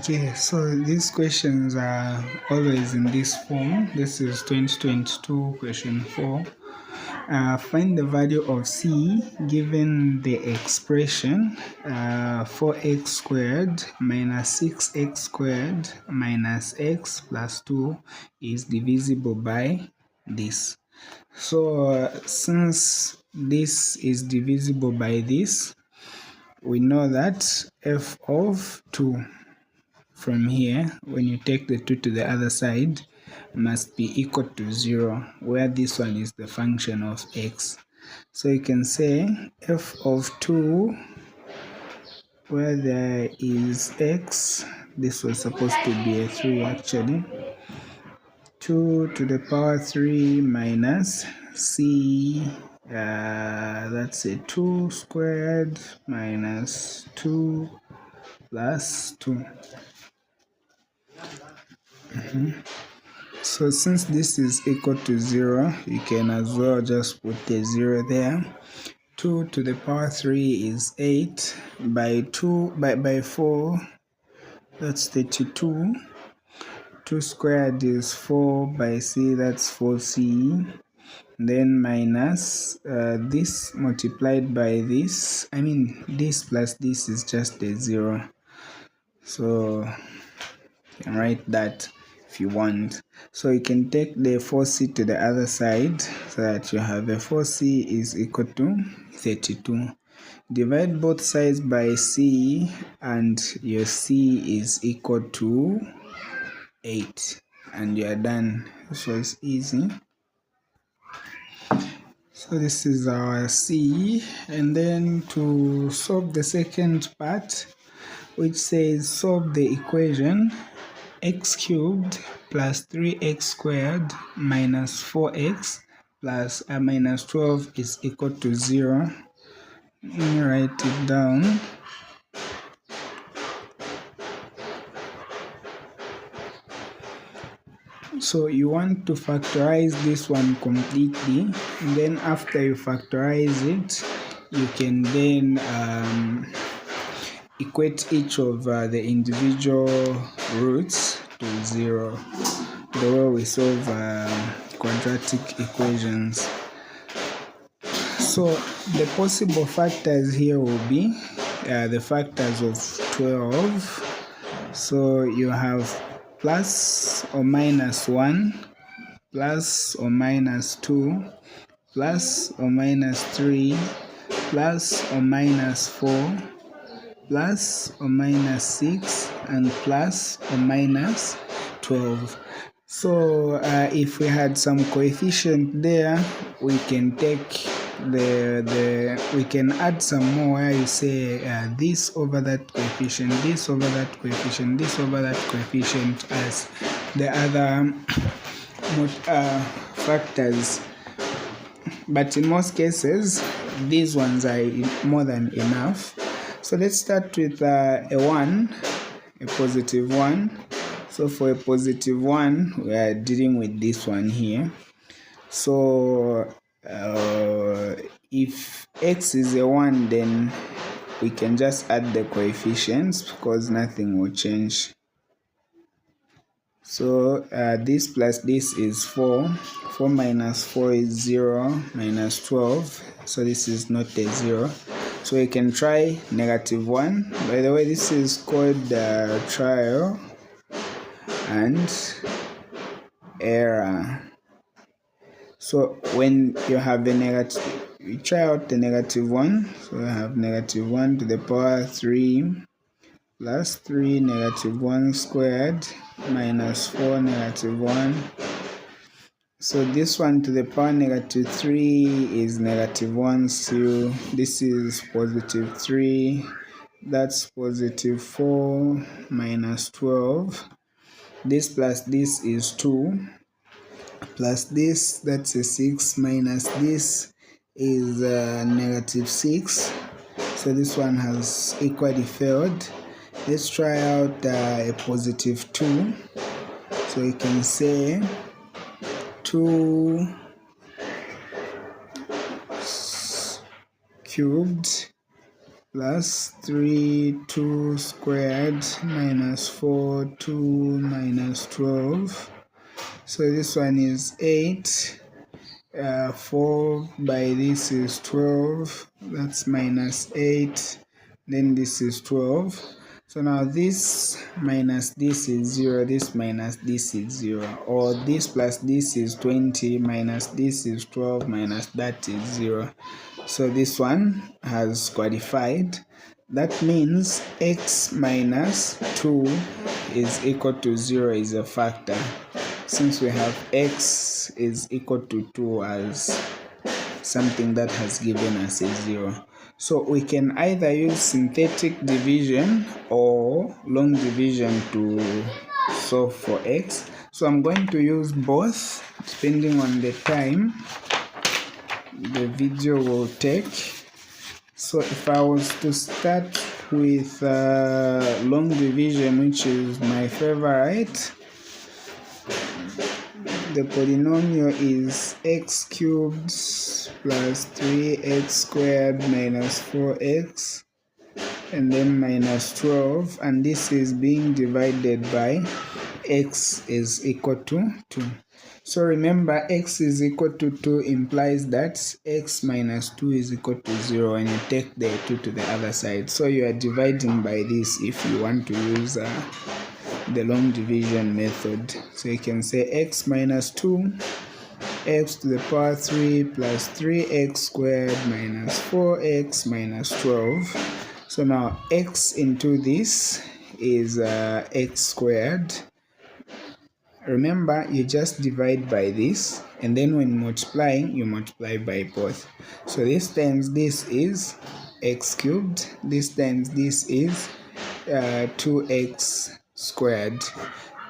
Okay, so these questions are always in this form. This is 2022 question 4. Find the value of c given the expression 4x squared minus 6x squared minus x plus 2 is divisible by this. So since this is divisible by this, we know that f of 2 from here, when you take the 2 to the other side, must be equal to 0, where this one is the function of x. So you can say f of 2, where there is x, this was supposed to be a 3 actually, 2 to the power 3 minus c, that's a 2 squared minus 2 plus 2. So since this is equal to 0, you can as well just put a 0 there. 2 to the power 3 is 8 by 4, that's 32. 2 squared is 4 by c, that's 4c. Then minus this multiplied by this, this plus this is just a 0. So you can write that if you want. So you can take the 4c to the other side so that you have a 4c is equal to 32. Divide both sides by c and your c is equal to 8 and you are done. This was easy. So this is our c, and then to solve the second part, which says solve the equation x cubed plus 3x squared minus 4x plus minus 12 is equal to 0. Let me write it down. So you want to factorize this one completely, and then after you factorize it, you can then equate each of the individual roots to 0, the way we solve quadratic equations. So the possible factors here will be the factors of 12. So you have plus or minus 1, plus or minus 2, plus or minus 3, plus or minus 4, plus or minus 6, and plus or minus 12. So if we had some coefficient there, we can take we can add some more where you say this over that coefficient, this over that coefficient, this over that coefficient as the other factors. But in most cases, these ones are more than enough. So let's start with a 1, a positive 1. So for a positive 1, we are dealing with this one here. So if x is a 1, then we can just add the coefficients because nothing will change. So this plus this is 4. 4 minus 4 is 0, minus 12. So this is not a 0. So we can try negative 1. By the way, this is called trial and error. So when you have the negative, you try out the negative 1. So you have negative 1 to the power 3 plus 3 negative 1 squared minus 4 negative 1. So this one to the power negative 3 is negative 1 still. This is positive 3. That's positive 4 minus 12. This plus this is 2. Plus this, that's a 6, minus this is negative 6. So this one has equally failed. Let's try out a positive 2. So you can say 2 cubed plus 3, 2 squared minus 4, 2 minus 12. So this one is 8. 4 by this is 12, that's minus 8, then this is 12. So now this minus this is 0, this minus this is 0, or this plus this is 20, minus this is 12, minus that is 0. So this one has qualified. That means x minus 2 is equal to 0 is a factor, since we have x is equal to 2 as something that has given us a 0. So we can either use synthetic division or long division to solve for x. So I'm going to use both depending on the time the video will take. So if I was to start with long division, which is my favorite, the polynomial is x cubed plus 3x squared minus 4x and then minus 12, and this is being divided by x is equal to 2. So remember, x is equal to 2 implies that x minus 2 is equal to 0 when you take the 2 to the other side. So you are dividing by this if you want to use the long division method. So you can say x minus 2, x to the power 3 plus 3x squared minus 4x minus 12. So now x into this is x squared. Remember, you just divide by this, and then when multiplying, you multiply by both. So this times this is x cubed, this times this is 2x squared.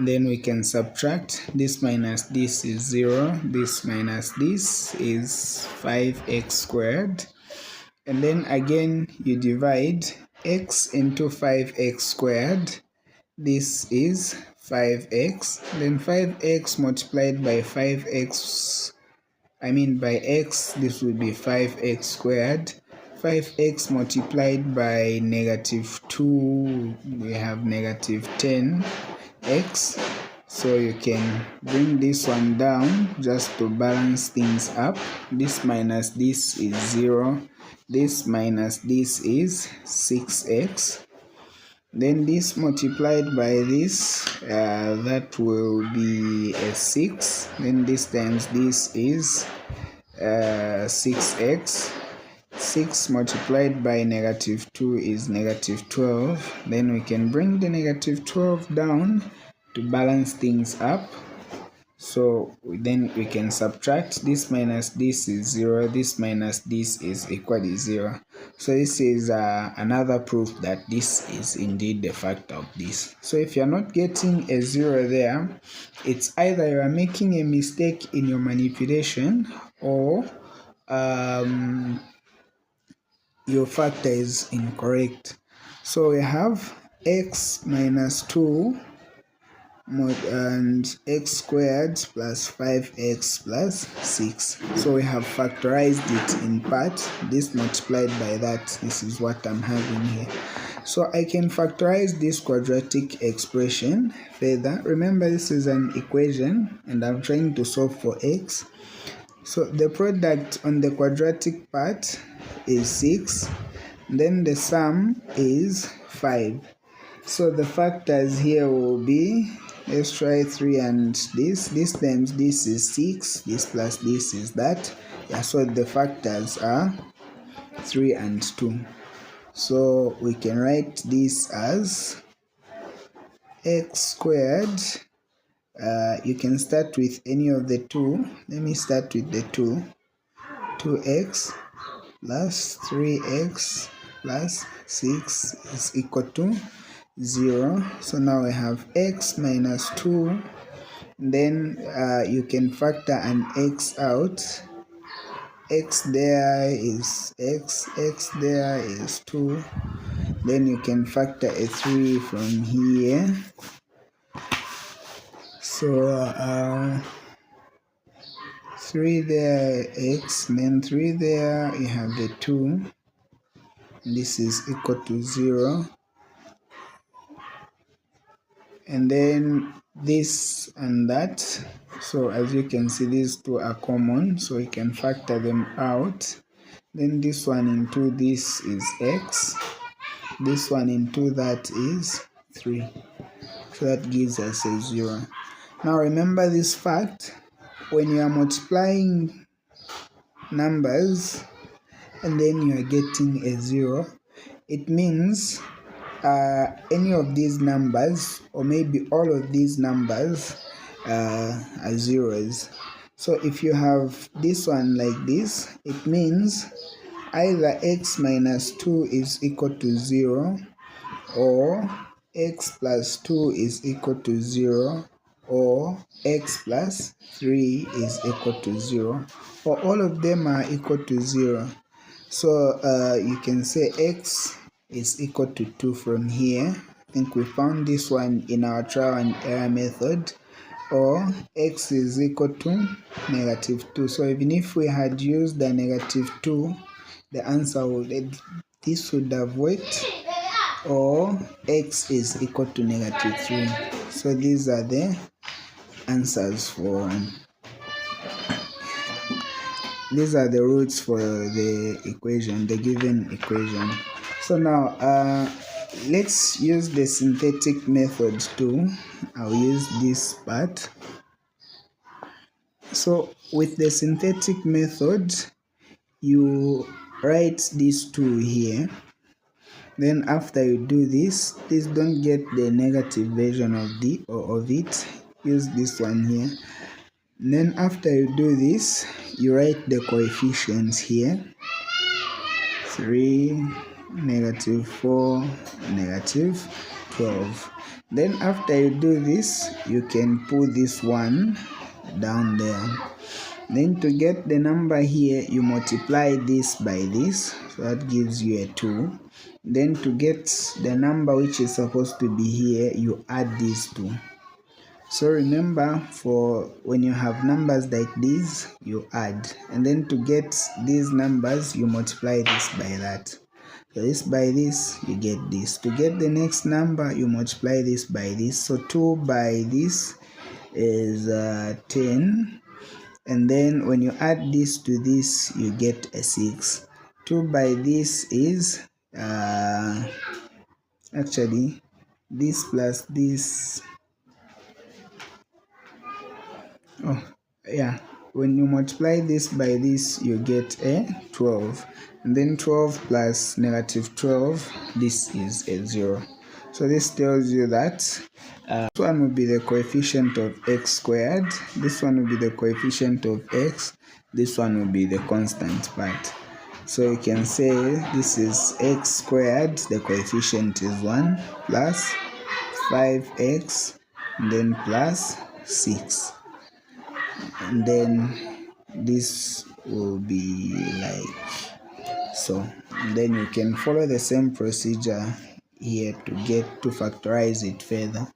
Then we can subtract. This minus this is 0, this minus this is 5x squared. And then again you divide x into 5x squared. This is 5x, then 5x multiplied by 5x, by x, this will be 5x squared. 5x multiplied by negative 2, we have negative 10x. So you can bring this one down just to balance things up. This minus this is 0, this minus this is 6x. Then this multiplied by this, that will be a 6. Then this times this is 6x. 6 multiplied by negative 2 is negative 12. Then we can bring the negative 12 down to balance things up. So then we can subtract. This minus this is 0, this minus this is equally 0. So this is another proof that this is indeed the factor of this. So if you're not getting a 0 there, it's either you are making a mistake in your manipulation or your factor is incorrect. So we have x minus 2 and x squared plus 5x plus 6. So we have factorized it in part. This multiplied by that, this is what I'm having here. So I can factorize this quadratic expression further. Remember, this is an equation and I'm trying to solve for x. So the product on the quadratic part is 6, then the sum is 5. So the factors here will be, let's try 3 and this times this is 6, this plus this is that. Yeah, so the factors are 3 and 2. So we can write this as x squared. You can start with any of the 2. Let me start with the 2. 2x plus 3x plus 6 is equal to 0. So now we have x minus 2. Then you can factor an x out. X there is x, x there is 2. Then you can factor a 3 from here. So 3 there, x, then 3 there, you have the 2. this is equal to 0, and then this and that. So as you can see, these two are common, so we can factor them out. Then this one into this is x, this one into that is 3, so that gives us a 0. Now remember this fact: when you are multiplying numbers and then you are getting a 0, it means any of these numbers, or maybe all of these numbers, are zeros. So if you have this one like this, it means either x minus 2 is equal to 0, or x plus 2 is equal to 0, or x plus 3 is equal to 0, or all of them are equal to 0. So you can say x is equal to 2 from here. I think we found this one in our trial and error method. Or x is equal to negative 2. So even if we had used the negative 2, the answer would, this would have worked. Or x is equal to negative 3. So these are the answers for, these are the roots for the equation, the given equation. So now let's use the synthetic method too. I'll use this part. So with the synthetic method, you write these two here. Then after you do this, please don't get the negative version of it. Use this one here. And then after you do this, you write the coefficients here: 3, negative 4, negative 12. Then after you do this, you can put this one down there. Then to get the number here, you multiply this by this, so that gives you a 2. Then to get the number which is supposed to be here, you add these two. So remember, for when you have numbers like these, you add, and then to get these numbers, you multiply this by that. So this by this, you get this. To get the next number, you multiply this by this. So 2 by this is 10, and then when you add this to this, you get a 6. 2 by this is actually this plus this. Oh yeah, when you multiply this by this, you get a 12, and then 12 plus negative 12, this is a 0. So this tells you that this one will be the coefficient of x squared, this one will be the coefficient of x, this one will be the constant part. So you can say this is x squared, the coefficient is 1, plus 5x, and then plus 6. And then this will be like so. And then you can follow the same procedure here to factorize it further.